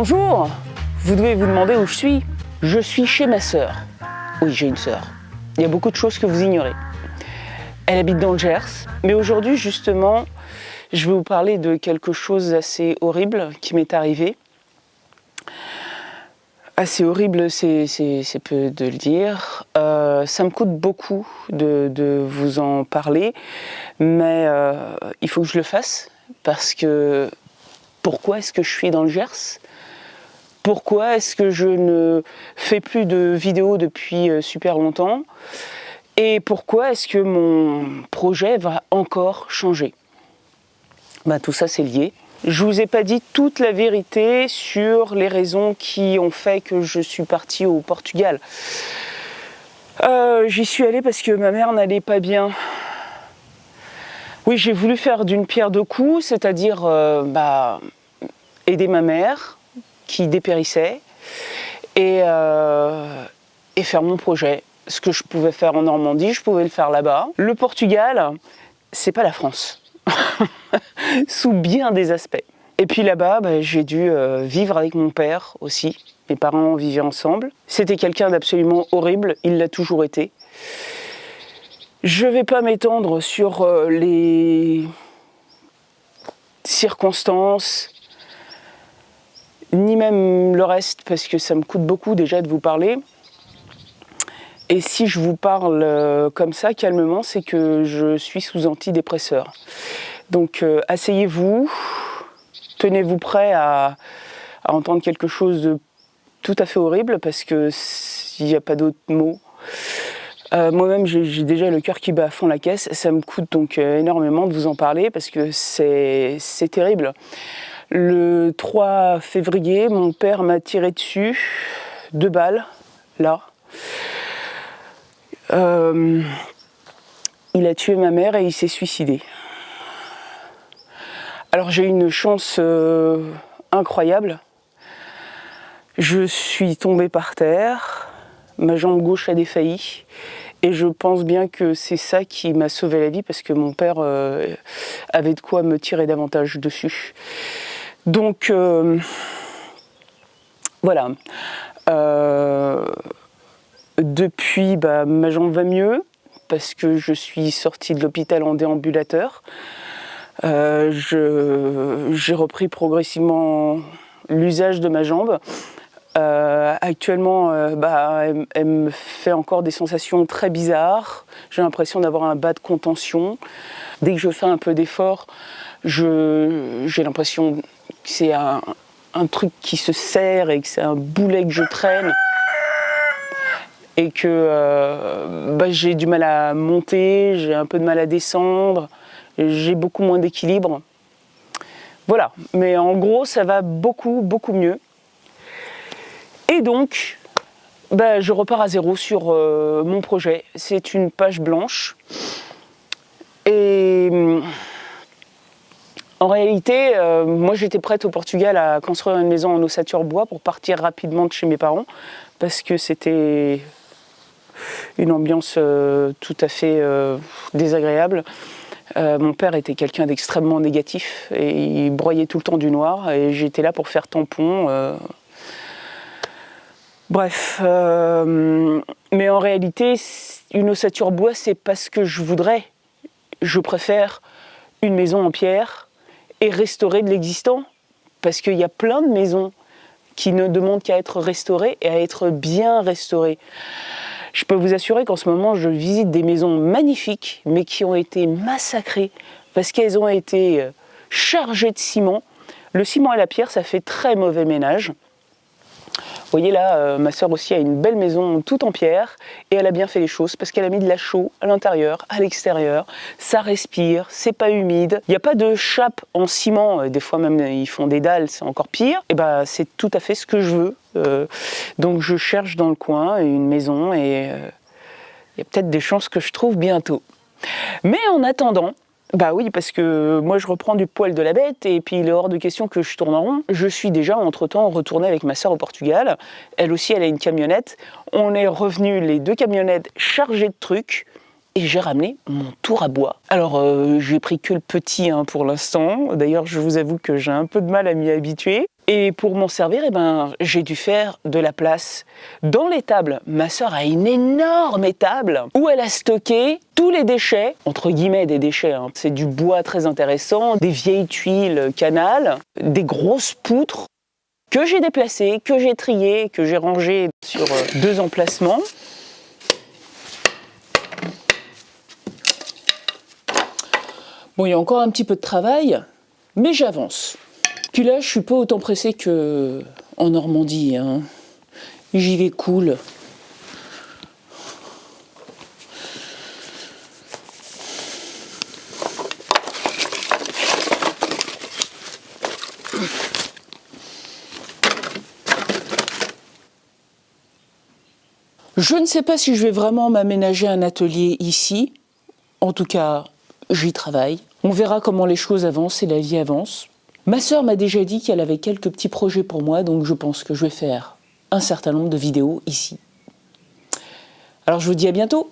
Bonjour, vous devez vous demander où je suis. Je suis chez ma sœur. Oui, j'ai une sœur. Il y a beaucoup de choses que vous ignorez. Elle habite dans le Gers, mais aujourd'hui justement, je vais vous parler de quelque chose d'assez horrible qui m'est arrivé. Assez horrible, c'est peu de le dire. Ça me coûte beaucoup de vous en parler, mais il faut que je le fasse parce que pourquoi est-ce que je suis dans le Gers ? Pourquoi est-ce que je ne fais plus de vidéos depuis super longtemps ? Et pourquoi est-ce que mon projet va encore changer ? Tout ça c'est lié. Je ne vous ai pas dit toute la vérité sur les raisons qui ont fait que je suis partie au Portugal. J'y suis allée parce que ma mère n'allait pas bien. Oui, j'ai voulu faire d'une pierre deux coups, c'est-à-dire aider ma mère qui dépérissait et faire mon projet. Ce que je pouvais faire en Normandie, je pouvais le faire là-bas. Le Portugal, c'est pas la France, sous bien des aspects. Et puis là-bas, j'ai dû vivre avec mon père aussi. Mes parents vivaient ensemble. C'était quelqu'un d'absolument horrible, il l'a toujours été. Je vais pas m'étendre sur les circonstances, ni même le reste, parce que ça me coûte beaucoup déjà de vous parler. Et si je vous parle comme ça, calmement, c'est que je suis sous antidépresseur. Donc asseyez-vous, tenez-vous prêt à entendre quelque chose de tout à fait horrible, parce que il n'y a pas d'autre mot. Moi-même, j'ai déjà le cœur qui bat à fond la caisse. Ça me coûte donc énormément de vous en parler, parce que c'est terrible. Le 3 février, mon père m'a tiré dessus, 2 balles, là. Il a tué ma mère et il s'est suicidé. Alors j'ai eu une chance incroyable. Je suis tombée par terre, ma jambe gauche a défailli. Et je pense bien que c'est ça qui m'a sauvé la vie, parce que mon père avait de quoi me tirer davantage dessus. Donc voilà. Depuis, ma jambe va mieux, parce que je suis sortie de l'hôpital en déambulateur. J'ai repris progressivement l'usage de ma jambe. Actuellement, elle me fait encore des sensations très bizarres. J'ai l'impression d'avoir un bas de contention. Dès que je fais un peu d'effort, j'ai l'impression que c'est un truc qui se serre et que c'est un boulet que je traîne. Et que j'ai du mal à monter, j'ai un peu de mal à descendre, j'ai beaucoup moins d'équilibre. Voilà, mais en gros, ça va beaucoup, beaucoup mieux. Et donc, je repars à zéro sur mon projet. C'est une page blanche. Et en réalité, moi j'étais prête au Portugal à construire une maison en ossature bois pour partir rapidement de chez mes parents, parce que c'était une ambiance tout à fait désagréable. Mon père était quelqu'un d'extrêmement négatif et il broyait tout le temps du noir, et j'étais là pour faire tampon. Bref, mais en réalité, une ossature bois, c'est pas ce que je voudrais. Je préfère une maison en pierre et restaurer de l'existant, parce qu'il y a plein de maisons qui ne demandent qu'à être restaurées et à être bien restaurées. Je peux vous assurer qu'en ce moment, je visite des maisons magnifiques, mais qui ont été massacrées parce qu'elles ont été chargées de ciment. Le ciment et la pierre, ça fait très mauvais ménage. Vous voyez là, ma sœur aussi a une belle maison toute en pierre, et elle a bien fait les choses parce qu'elle a mis de la chaux à l'intérieur, à l'extérieur. Ça respire, c'est pas humide. Il n'y a pas de chape en ciment, des fois même ils font des dalles, c'est encore pire. Et c'est tout à fait ce que je veux. Donc je cherche dans le coin une maison, et il y a peut-être des chances que je trouve bientôt. Mais en attendant, oui, parce que moi je reprends du poil de la bête, et puis il est hors de question que je tourne en rond. Je suis déjà entre-temps retournée avec ma sœur au Portugal. Elle aussi, elle a une camionnette. On est revenus les 2 camionnettes chargées de trucs, et j'ai ramené mon tour à bois. Alors j'ai pris que le petit pour l'instant. D'ailleurs, je vous avoue que j'ai un peu de mal à m'y habituer. Et pour m'en servir, j'ai dû faire de la place dans l'étable. Ma sœur a une énorme étable où elle a stocké tous les déchets, entre guillemets des déchets, hein. C'est du bois très intéressant, des vieilles tuiles canal, des grosses poutres que j'ai déplacées, que j'ai triées, que j'ai rangées sur 2 emplacements. Bon, il y a encore un petit peu de travail, mais j'avance. Puis là, je suis pas autant pressée qu'en Normandie, hein. J'y vais cool. Je ne sais pas si je vais vraiment m'aménager un atelier ici. En tout cas, j'y travaille. On verra comment les choses avancent et la vie avance. Ma sœur m'a déjà dit qu'elle avait quelques petits projets pour moi, donc je pense que je vais faire un certain nombre de vidéos ici. Alors je vous dis à bientôt.